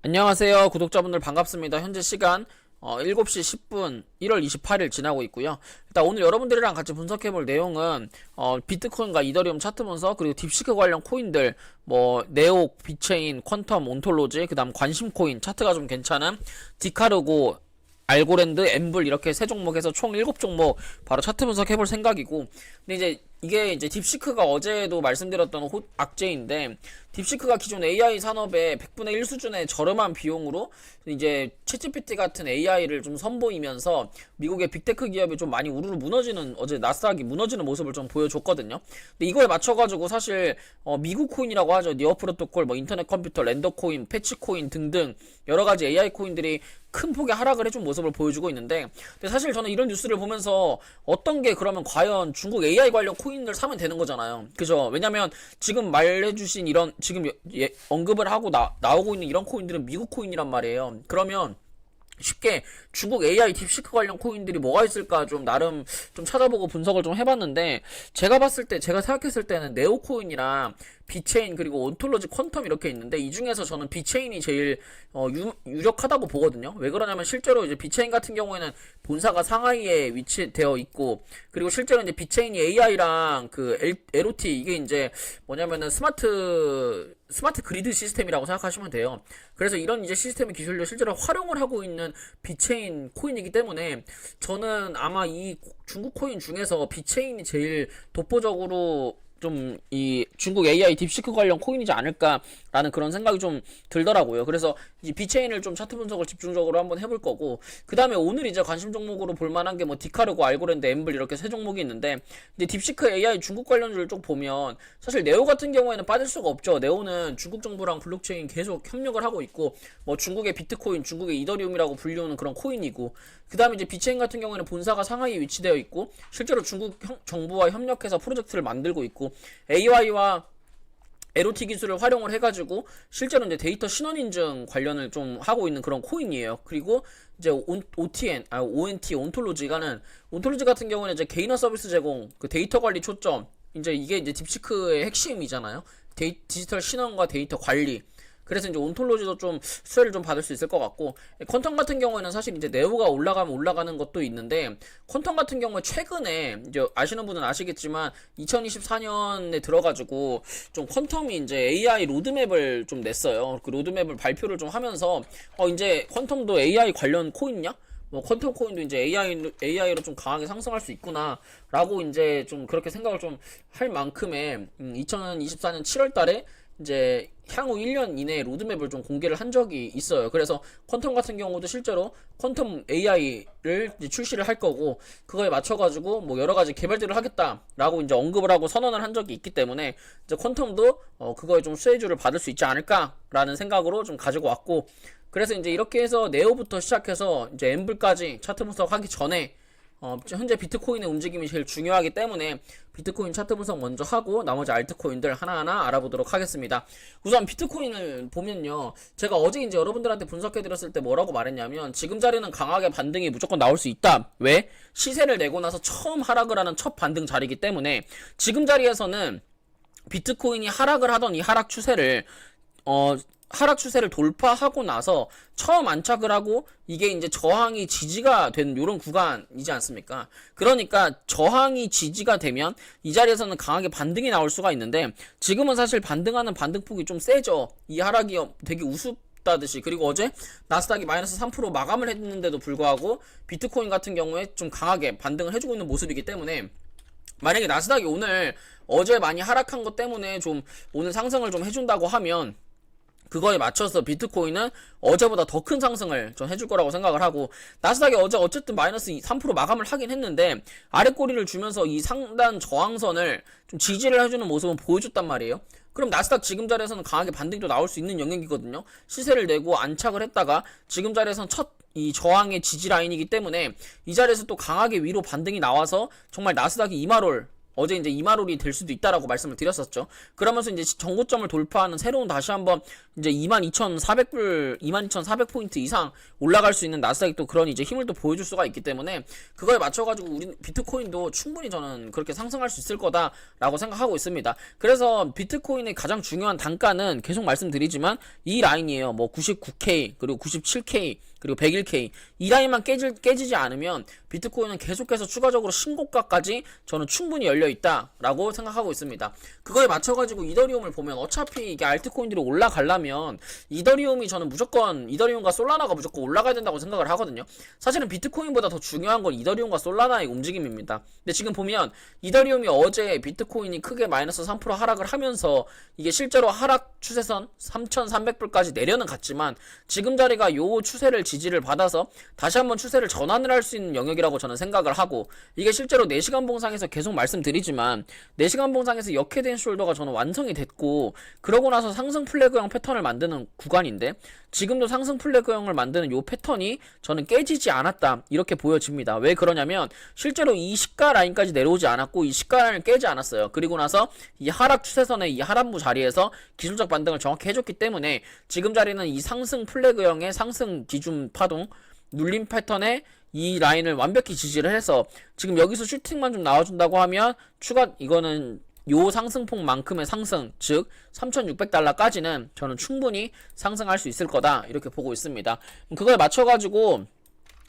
안녕하세요 구독자분들 반갑습니다. 현재 시간 7시 10분 1월 28일 지나고 있고요. 일단 오늘 여러분들이랑 같이 분석해볼 내용은 비트코인과 이더리움 차트 분석, 그리고 딥시크 관련 코인들 뭐 네오, 비체인, 퀀텀, 온톨로지, 그 다음 관심코인 차트가 좀 괜찮은 디카르고, 알고랜드, 엠블 이렇게 세 종목에서 총 7종목 바로 차트 분석해볼 생각이고, 근데 이제 이게 이제 딥시크가 어제도 말씀드렸던 악재인데, 딥시크가 기존 AI 산업의 100분의 1 수준의 저렴한 비용으로 이제 챗GPT 같은 AI를 좀 선보이면서 미국의 빅테크 기업이 좀 많이 우르르 무너지는, 어제 나스닥이 무너지는 모습을 좀 보여줬거든요. 근데 이거에 맞춰가지고 사실 미국 코인이라고 하죠. 니어 프로토콜, 뭐 인터넷 컴퓨터, 랜더 코인, 패치 코인 등등 여러 가지 AI 코인들이 큰 폭의 하락을 해준 모습을 보여주고 있는데, 근데 사실 저는 이런 뉴스를 보면서 어떤 게 그러면 과연 중국 AI 관련 코인을 사면 되는 거잖아요. 그죠? 왜냐면 지금 말해주신 이런, 지금 언급을 하고 나오고 있는 이런 코인들은 미국 코인이란 말이에요. 그러면 쉽게 중국 AI 딥시크 관련 코인들이 뭐가 있을까 좀 나름 좀 찾아보고 분석을 좀 해봤는데, 제가 봤을 때, 제가 생각했을 때는 네오코인이랑 비체인, 그리고 온톨로지, 퀀텀 이렇게 있는데, 이 중에서 저는 비체인이 제일 유력하다고 보거든요. 왜 그러냐면 실제로 이제 비체인 같은 경우에는 본사가 상하이에 위치되어 있고, 그리고 실제로 이제 비체인이 AI랑 그 LOT, 이게 이제 뭐냐면은 스마트 그리드 시스템이라고 생각하시면 돼요. 그래서 이런 이제 시스템의 기술을 실제로 활용을 하고 있는 비체인 코인이기 때문에, 저는 아마 이 중국 코인 중에서 비체인이 제일 독보적으로 좀 이 중국 AI 딥시크 관련 코인이지 않을까라는 그런 생각이 좀 들더라고요. 그래서 이 비체인을 좀 차트 분석을 집중적으로 한번 해볼 거고, 그 다음에 오늘 이제 관심 종목으로 볼 만한 게 뭐 디카르고, 알고랜드, 엠블 이렇게 세 종목이 있는데, 근데 딥시크 AI 중국 관련주를 쭉 보면 사실 네오 같은 경우에는 빠질 수가 없죠. 네오는 중국 정부랑 블록체인 계속 협력을 하고 있고, 뭐 중국의 비트코인, 중국의 이더리움이라고 불리우는 그런 코인이고, 그 다음에 이제 비체인 같은 경우에는 본사가 상하이에 위치되어 있고, 실제로 중국 정부와 협력해서 프로젝트를 만들고 있고, AI와 LOT 기술을 활용을 해가지고 실제로 이제 데이터 신원 인증 관련을 좀 하고 있는 그런 코인이에요. 그리고 이제 ONT, 온톨로지 같은 경우는 이제 개인화 서비스 제공, 그 데이터 관리 초점, 이제 이게 이제 딥시크의 핵심이잖아요. 디지털 신원과 데이터 관리. 그래서 이제 온톨로지도 좀 수혜를 좀 받을 수 있을 것 같고, 퀀텀 같은 경우에는 사실 이제 네오가 올라가면 올라가는 것도 있는데, 퀀텀 같은 경우에 최근에 이제 아시는 분은 아시겠지만 2024년에 들어가지고 좀 퀀텀이 이제 AI 로드맵을 좀 냈어요. 그 로드맵을 발표를 좀 하면서 이제 퀀텀도 AI 관련 코인이냐? 뭐 퀀텀 코인도 이제 AI로 좀 강하게 상승할 수 있구나라고 이제 좀 그렇게 생각을 좀 할 만큼의 2024년 7월 달에 이제 향후 1년 이내에 로드맵을 좀 공개를 한 적이 있어요. 그래서 퀀텀 같은 경우도 실제로 퀀텀 AI를 이제 출시를 할 거고, 그거에 맞춰가지고 뭐 여러 가지 개발들을 하겠다라고 이제 언급을 하고 선언을 한 적이 있기 때문에, 이제 퀀텀도 그거에 좀 수혜주를 받을 수 있지 않을까라는 생각으로 좀 가지고 왔고, 그래서 이제 이렇게 해서 네오부터 시작해서 이제 엠블까지 차트 분석하기 전에 현재 비트코인의 움직임이 제일 중요하기 때문에 비트코인 차트 분석 먼저 하고 나머지 알트코인들 하나하나 알아보도록 하겠습니다. 우선 비트코인을 보면요, 제가 어제 이제 여러분들한테 분석해드렸을 때 뭐라고 말했냐면, 지금 자리는 강하게 반등이 무조건 나올 수 있다. 왜? 시세를 내고 나서 처음 하락을 하는 첫 반등 자리이기 때문에, 지금 자리에서는 비트코인이 하락을 하던 이 하락 추세를 돌파하고 나서 처음 안착을 하고, 이게 이제 저항이 지지가 된 요런 구간이지 않습니까? 그러니까 저항이 지지가 되면 이 자리에서는 강하게 반등이 나올 수가 있는데, 지금은 사실 반등하는 반등폭이 좀 세죠. 이 하락이 되게 우습다듯이. 그리고 어제 나스닥이 마이너스 3% 마감을 했는데도 불구하고 비트코인 같은 경우에 좀 강하게 반등을 해주고 있는 모습이기 때문에, 만약에 나스닥이 오늘 어제 많이 하락한 것 때문에 좀 오늘 상승을 좀 해준다고 하면, 그거에 맞춰서 비트코인은 어제보다 더 큰 상승을 좀 해줄 거라고 생각을 하고, 나스닥이 어제 어쨌든 마이너스 3% 마감을 하긴 했는데 아래꼬리를 주면서 이 상단 저항선을 좀 지지를 해주는 모습은 보여줬단 말이에요. 그럼 나스닥 지금 자리에서는 강하게 반등도 나올 수 있는 영역이거든요. 시세를 내고 안착을 했다가 지금 자리에서는 첫 이 저항의 지지 라인이기 때문에, 이 자리에서 또 강하게 위로 반등이 나와서 정말 나스닥이 이마롤 어제 이제 이마롤이 될 수도 있다라고 말씀을 드렸었죠. 그러면서 이제 전고점을 돌파하는 새로운 다시 한번 이제 22,400포인트 이상 올라갈 수 있는 나스닥이 또 그런 이제 힘을 또 보여줄 수가 있기 때문에 그거에 맞춰가지고 우리 비트코인도 충분히 저는 그렇게 상승할 수 있을 거다라고 생각하고 있습니다. 그래서 비트코인의 가장 중요한 단가는 계속 말씀드리지만 이 라인이에요. 뭐 99K 그리고 97K 그리고 101K 이 라인만 깨지지 않으면 비트코인은 계속해서 추가적으로 신고가까지 저는 충분히 열려있다라고 생각하고 있습니다. 그거에 맞춰가지고 이더리움을 보면 어차피 이게 알트코인들이 올라가려면 이더리움이 저는 무조건 이더리움과 솔라나가 무조건 올라가야 된다고 생각을 하거든요. 사실은 비트코인보다 더 중요한 건 이더리움과 솔라나의 움직임입니다. 근데 지금 보면 이더리움이 어제 비트코인이 크게 마이너스 3% 하락을 하면서 이게 실제로 하락 추세선 3,300불까지 내려는 갔지만 지금 자리가 요 추세를 지지를 받아서 다시 한번 추세를 전환을 할 수 있는 영역이라고 저는 생각을 하고 이게 실제로 4시간 봉상에서 계속 말씀드리지만 4시간 봉상에서 역회된 숄더가 저는 완성이 됐고 그러고 나서 상승 플래그형 패턴을 만드는 구간인데 지금도 상승 플래그형을 만드는 요 패턴이 저는 깨지지 않았다 이렇게 보여집니다. 왜 그러냐면 실제로 이 시가 라인까지 내려오지 않았고 이 시가 라인을 깨지 않았어요. 그리고 나서 이 하락 추세선의 이 하단부 자리에서 기술적 반등을 정확히 해줬기 때문에 지금 자리는 이 상승 플래그형의 상승 기준 파동 눌림 패턴의 이 라인을 완벽히 지지를 해서 지금 여기서 슈팅만 좀 나와준다고 하면 추가 이거는 요 상승폭만큼의 상승 즉 3,600달러까지는 저는 충분히 상승할 수 있을 거다 이렇게 보고 있습니다. 그거에 맞춰가지고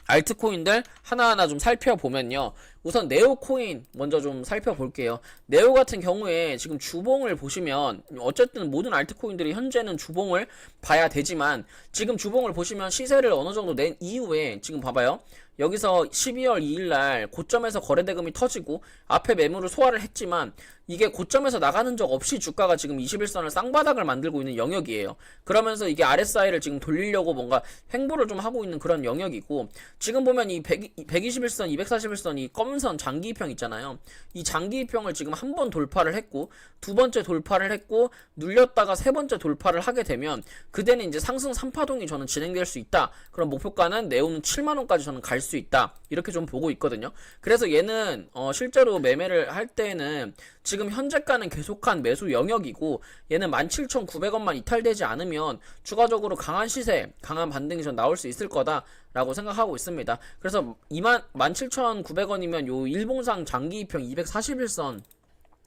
알트코인들 하나하나 좀 살펴보면요. 우선 네오코인 먼저 좀 살펴볼게요. 네오 같은 경우에 지금 주봉을 보시면 어쨌든 모든 알트코인들이 현재는 주봉을 봐야 되지만 지금 주봉을 보시면 시세를 어느 정도 낸 이후에 지금 봐봐요. 여기서 12월 2일날 고점에서 거래대금이 터지고 앞에 매물을 소화를 했지만 이게 고점에서 나가는 적 없이 주가가 지금 21선을 쌍바닥을 만들고 있는 영역이에요. 그러면서 이게 RSI를 지금 돌리려고 뭔가 횡보를 좀 하고 있는 그런 영역이고 지금 보면 이 121선, 241선 이 검은선 장기이평 있잖아요. 이 장기이평을 지금 한 번 돌파를 했고 두 번째 돌파를 했고 눌렸다가 세 번째 돌파를 하게 되면 그때는 이제 상승 3파동이 저는 진행될 수 있다. 그럼 목표가는 네오는 7만원까지 저는 갈 수 있다. 이렇게 좀 보고 있거든요. 그래서 얘는 실제로 매매를 할 때는 지금 현재가는 계속한 매수 영역이고 얘는 17,900원만 이탈되지 않으면 추가적으로 강한 시세, 강한 반등이 전 나올 수 있을 거다라고 생각하고 있습니다. 그래서 17,900원이면 요 일봉상 장기이평 241선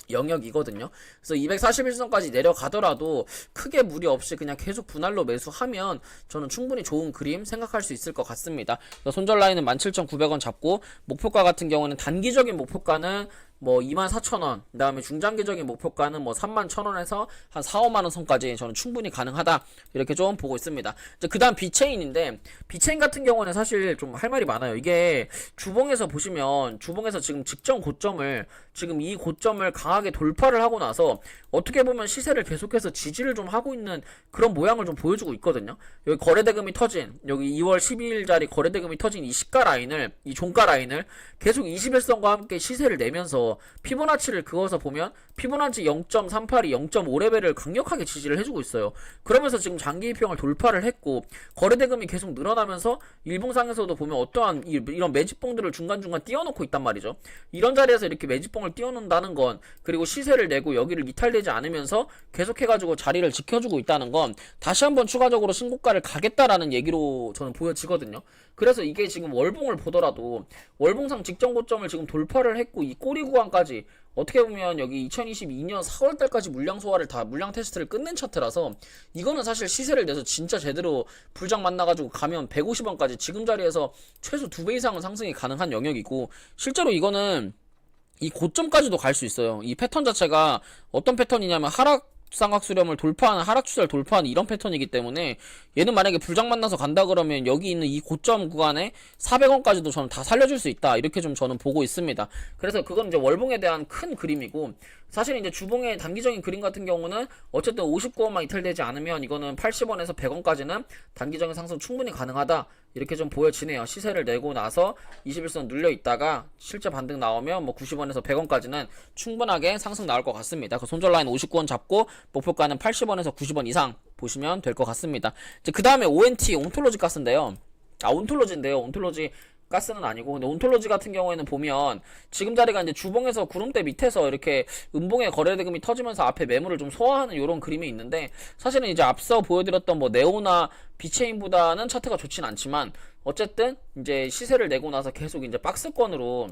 영역이거든요. 그래서 241선까지 내려가더라도 크게 무리 없이 그냥 계속 분할로 매수하면 저는 충분히 좋은 그림 생각할 수 있을 것 같습니다. 손절 라인은 17,900원 잡고 목표가 같은 경우는 단기적인 목표가는 뭐 24,000원, 그 다음에 중장기적인 목표가는 뭐 31,000원에서 한 4, 5만원 선까지 저는 충분히 가능하다 이렇게 좀 보고 있습니다. 그 다음 비체인인데 비체인 같은 경우는 사실 좀 할 말이 많아요. 이게 주봉에서 보시면 주봉에서 지금 직전 고점을 지금 이 고점을 강하게 돌파를 하고 나서 어떻게 보면 시세를 계속해서 지지를 좀 하고 있는 그런 모양을 좀 보여주고 있거든요. 여기 거래대금이 터진 여기 2월 12일자리 거래대금이 터진 이 시가 라인을 이 종가 라인을 계속 21선과 함께 시세를 내면서 피보나치를 그어서 보면 피보나치 0.382, 0.5레벨을 강력하게 지지를 해주고 있어요. 그러면서 지금 장기이평을 돌파를 했고 거래대금이 계속 늘어나면서 일봉상에서도 보면 어떠한 이런 매집봉들을 중간중간 띄워놓고 있단 말이죠. 이런 자리에서 이렇게 매집봉을 띄워놓는다는 건 그리고 시세를 내고 여기를 이탈되지 않으면서 계속해가지고 자리를 지켜주고 있다는 건 다시 한번 추가적으로 신고가를 가겠다라는 얘기로 저는 보여지거든요. 그래서 이게 지금 월봉을 보더라도 월봉상 직전 고점을 지금 돌파를 했고 이 꼬리 구간까지 어떻게 보면 여기 2022년 4월달까지 물량 소화를 다 물량 테스트를 끝낸 차트라서 이거는 사실 시세를 내서 진짜 제대로 불장 만나가지고 가면 150원까지 지금 자리에서 최소 2배 이상은 상승이 가능한 영역이고 실제로 이거는 이 고점까지도 갈 수 있어요. 이 패턴 자체가 어떤 패턴이냐면 하락 삼각수렴을 돌파하는 하락 추세를 돌파하는 이런 패턴이기 때문에 얘는 만약에 불장 만나서 간다 그러면 여기 있는 이 고점 구간에 400원까지도 저는 다 살려줄 수 있다 이렇게 좀 저는 보고 있습니다. 그래서 그건 이제 월봉에 대한 큰 그림이고 사실 이제 주봉의 단기적인 그림 같은 경우는 어쨌든 59원만 이탈되지 않으면 이거는 80원에서 100원까지는 단기적인 상승 충분히 가능하다 이렇게 좀 보여지네요. 시세를 내고 나서 21선 눌려 있다가 실제 반등 나오면 뭐 90원에서 100원까지는 충분하게 상승 나올 것 같습니다. 그 손절 라인 59원 잡고 목표가는 80원에서 90원 이상 보시면 될 것 같습니다. 그 다음에 ONT 온톨로지 가스인데요. 온톨로지인데요. 온톨로지 가스는 아니고. 근데 온톨로지 같은 경우에는 보면 지금 자리가 이제 주봉에서 구름대 밑에서 이렇게 음봉의 거래대금이 터지면서 앞에 매물을 좀 소화하는 이런 그림이 있는데, 사실은 이제 앞서 보여드렸던 뭐 네오나 비체인보다는 차트가 좋진 않지만 어쨌든 이제 시세를 내고 나서 계속 이제 박스권으로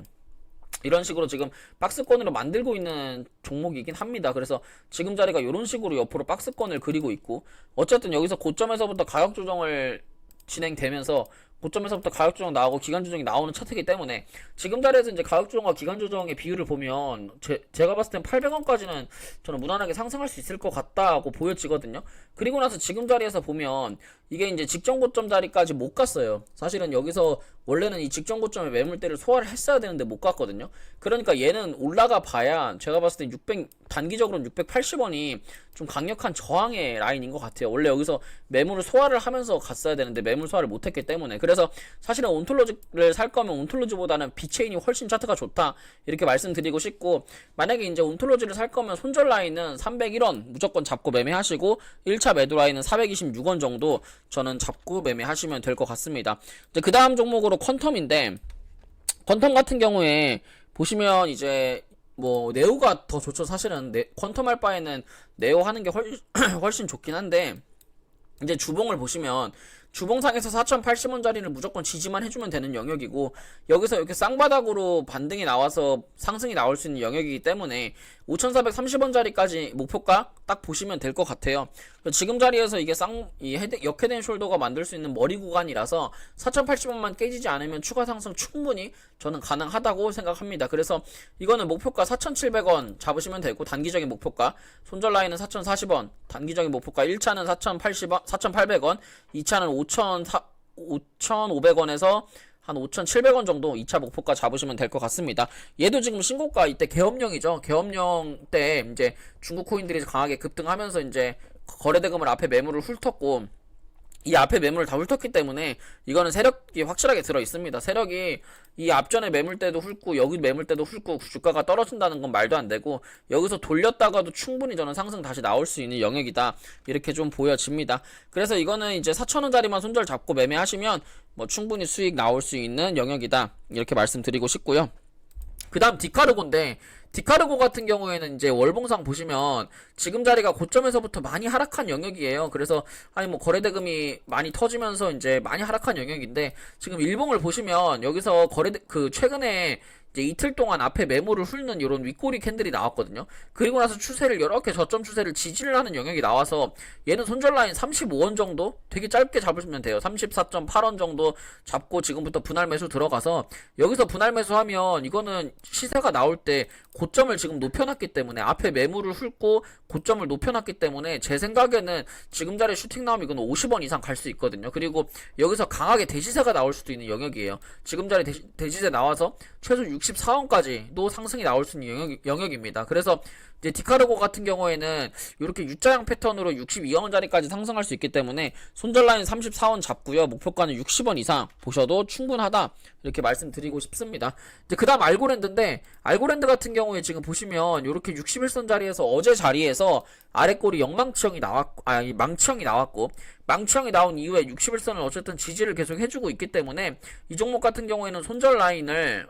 이런 식으로 지금 박스권으로 만들고 있는 종목이긴 합니다. 그래서 지금 자리가 이런 식으로 옆으로 박스권을 그리고 있고, 어쨌든 여기서 고점에서부터 가격 조정을 진행되면서 고점에서부터 가격 조정 나오고 기간 조정이 나오는 차트이기 때문에 지금 자리에서 이제 가격 조정과 기간 조정의 비율을 보면 제가 봤을 땐 800원까지는 저는 무난하게 상승할 수 있을 것 같다고 보여지거든요. 그리고 나서 지금 자리에서 보면 이게 이제 직전 고점 자리까지 못 갔어요. 사실은 여기서 원래는 이 직전 고점의 매물대를 소화를 했어야 되는데 못 갔거든요. 그러니까 얘는 올라가 봐야 제가 봤을 땐 단기적으로는 680원이 좀 강력한 저항의 라인인 것 같아요. 원래 여기서 매물을 소화를 하면서 갔어야 되는데 매물 소화를 못했기 때문에. 그래서 사실은 온톨로지를 살 거면 온톨로지보다는 비체인이 훨씬 차트가 좋다 이렇게 말씀드리고 싶고, 만약에 이제 온톨로지를 살 거면 손절 라인은 301원 무조건 잡고 매매하시고 1차 매도 라인은 426원 정도 저는 잡고 매매하시면 될 것 같습니다. 이제 그 다음 종목으로 퀀텀인데, 퀀텀 같은 경우에 보시면 이제 뭐 네오가 더 좋죠. 사실은 퀀텀 할 바에는 네오 하는 게 훨씬 좋긴 한데, 이제 주봉을 보시면 주봉상에서 4,080원짜리를 무조건 지지만 해주면 되는 영역이고, 여기서 이렇게 쌍바닥으로 반등이 나와서 상승이 나올 수 있는 영역이기 때문에 5,430원짜리까지 목표가 딱 보시면 될 것 같아요. 지금 자리에서 이게 역헤드 숄더가 만들 수 있는 머리 구간이라서 4,080원만 깨지지 않으면 추가 상승 충분히 저는 가능하다고 생각합니다. 그래서 이거는 목표가 4,700원 잡으시면 되고, 단기적인 목표가 손절 라인은 4,040원, 단기적인 목표가 1차는 4,800원, 2차는 5,500원에서 한 5,700원 정도 2차 목표가 잡으시면 될 것 같습니다. 얘도 지금 신고가 이때 계엄령이죠. 계엄령 때 이제 중국 코인들이 강하게 급등하면서 이제 거래대금을 앞에 매물을 훑었고, 이 앞에 매물을 다 훑었기 때문에 이거는 세력이 확실하게 들어 있습니다. 세력이 이 앞전에 매물대도 훑고 여기 매물대도 훑고 주가가 떨어진다는 건 말도 안 되고, 여기서 돌렸다가도 충분히 저는 상승 다시 나올 수 있는 영역이다 이렇게 좀 보여집니다. 그래서 이거는 이제 4,000원짜리만 손절 잡고 매매하시면 뭐 충분히 수익 나올 수 있는 영역이다 이렇게 말씀드리고 싶고요. 그 다음 디카르고인데, 디카르고 같은 경우에는 이제 월봉상 보시면 지금 자리가 고점에서부터 많이 하락한 영역이에요. 그래서 아니 뭐 거래대금이 많이 터지면서 이제 많이 하락한 영역인데, 지금 일봉을 보시면 여기서 최근에 이제 이틀 동안 앞에 매물을 훑는 이런 윗꼬리 캔들이 나왔거든요. 그리고 나서 추세를 이렇게 저점 추세를 지지를 하는 영역이 나와서 얘는 손절 라인 35원 정도 되게 짧게 잡으시면 돼요. 34.8원 정도 잡고 지금부터 분할 매수 들어가서 여기서 분할 매수하면 이거는 시세가 나올 때 고점을 지금 높여놨기 때문에, 앞에 매물을 훑고 고점을 높여놨기 때문에 제 생각에는 지금 자리에 슈팅 나오면 이건 50원 이상 갈 수 있거든요. 그리고 여기서 강하게 대시세가 나올 수도 있는 영역이에요. 지금 자리 대시세 나와서 최소 64원까지도 상승이 나올 수 있는 영역입니다. 그래서 이제 디카르고 같은 경우에는 이렇게 U자형 패턴으로 62원짜리까지 상승할 수 있기 때문에 손절 라인 34원 잡고요. 목표가는 60원 이상 보셔도 충분하다 이렇게 말씀드리고 싶습니다. 이제 그 다음 알고랜드인데, 알고랜드 같은 경우에 지금 보시면 이렇게 61선 자리에서 어제 자리에서 아래꼬리 망치형이 나왔고, 망치형이 나온 이후에 61선을 어쨌든 지지를 계속 해주고 있기 때문에 이 종목 같은 경우에는 손절 라인을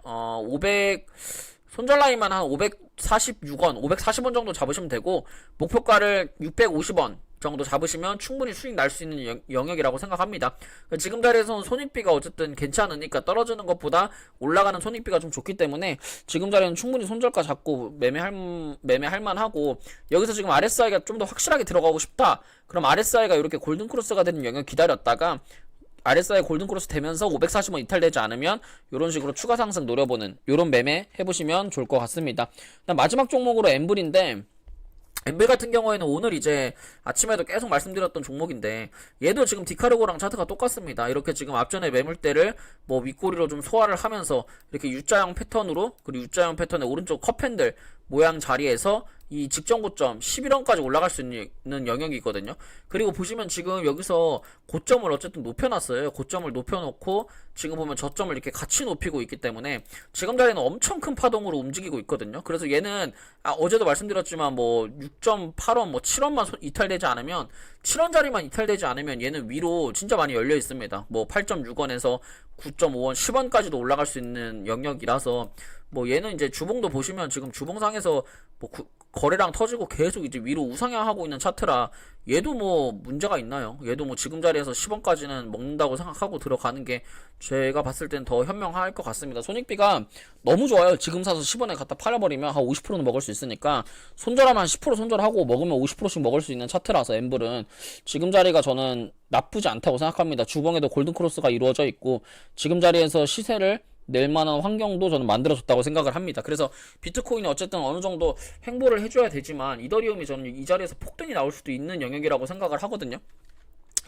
손절 라인만 한 546원, 540원 정도 잡으시면 되고, 목표가를 650원 정도 잡으시면 충분히 수익 날 수 있는 영역이라고 생각합니다. 지금 자리에서는 손익비가 어쨌든 괜찮으니까 떨어지는 것보다 올라가는 손익비가 좀 좋기 때문에 지금 자리는 충분히 손절가 잡고 매매할 만하고, 여기서 지금 RSI가 좀 더 확실하게 들어가고 싶다. 그럼 RSI가 이렇게 골든크로스가 되는 영역 기다렸다가 RSI 골든크로스 되면서 540원 이탈되지 않으면 이런 식으로 추가 상승 노려보는 이런 매매 해보시면 좋을 것 같습니다. 마지막 종목으로 엠블인데, 엠블 같은 경우에는 오늘 이제 아침에도 계속 말씀드렸던 종목인데, 얘도 지금 디카르고랑 차트가 똑같습니다. 이렇게 지금 앞전에 매물대를 뭐 윗꼬리로 좀 소화를 하면서 이렇게 U자형 패턴으로, 그리고 U자형 패턴의 오른쪽 컵핸들 모양 자리에서 이 직전 고점 11원까지 올라갈 수 있는 영역이 있거든요. 그리고 보시면 지금 여기서 고점을 어쨌든 높여놨어요. 고점을 높여놓고 지금 보면 저점을 이렇게 같이 높이고 있기 때문에 지금 자리는 엄청 큰 파동으로 움직이고 있거든요. 그래서 얘는 어제도 말씀드렸지만 뭐 6.8원 뭐 7원만 이탈되지 않으면 7원 자리만 이탈되지 않으면 얘는 위로 진짜 많이 열려 있습니다. 뭐 8.6원에서 9.5원, 10원까지도 올라갈 수 있는 영역이라서 뭐 얘는 이제 주봉도 보시면 지금 주봉상에서 뭐 거래량 터지고 계속 이제 위로 우상향하고 있는 차트라 얘도 뭐 문제가 있나요? 얘도 뭐 지금 자리에서 10원까지는 먹는다고 생각하고 들어가는 게 제가 봤을 땐 더 현명할 것 같습니다. 손익비가 너무 좋아요. 지금 사서 10원에 갖다 팔아버리면 한 50%는 먹을 수 있으니까 손절하면 한 10% 손절하고 먹으면 50%씩 먹을 수 있는 차트라서 엠블은 지금 자리가 저는 나쁘지 않다고 생각합니다. 주봉에도 골든크로스가 이루어져 있고 지금 자리에서 시세를 낼만한 환경도 저는 만들어줬다고 생각을 합니다. 그래서 비트코인이 어쨌든 어느 정도 횡보를 해줘야 되지만 이더리움이 저는 이 자리에서 폭등이 나올 수도 있는 영역이라고 생각을 하거든요.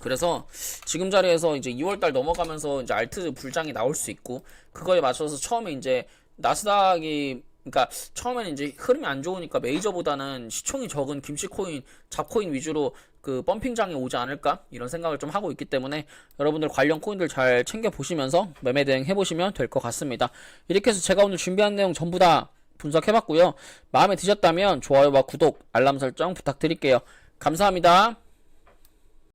그래서 지금 자리에서 이제 2월달 넘어가면서 이제 알트 불장이 나올 수 있고 그거에 맞춰서 처음에 이제 나스닥이 그러니까 처음에는 이제 흐름이 안 좋으니까 메이저보다는 시총이 적은 김씨코인, 잡코인 위주로 그 펌핑장이 오지 않을까 이런 생각을 좀 하고 있기 때문에 여러분들 관련 코인들 잘 챙겨 보시면서 매매 대응 해보시면 될 것 같습니다. 이렇게 해서 제가 오늘 준비한 내용 전부 다 분석해봤고요. 마음에 드셨다면 좋아요와 구독, 알람 설정 부탁드릴게요. 감사합니다.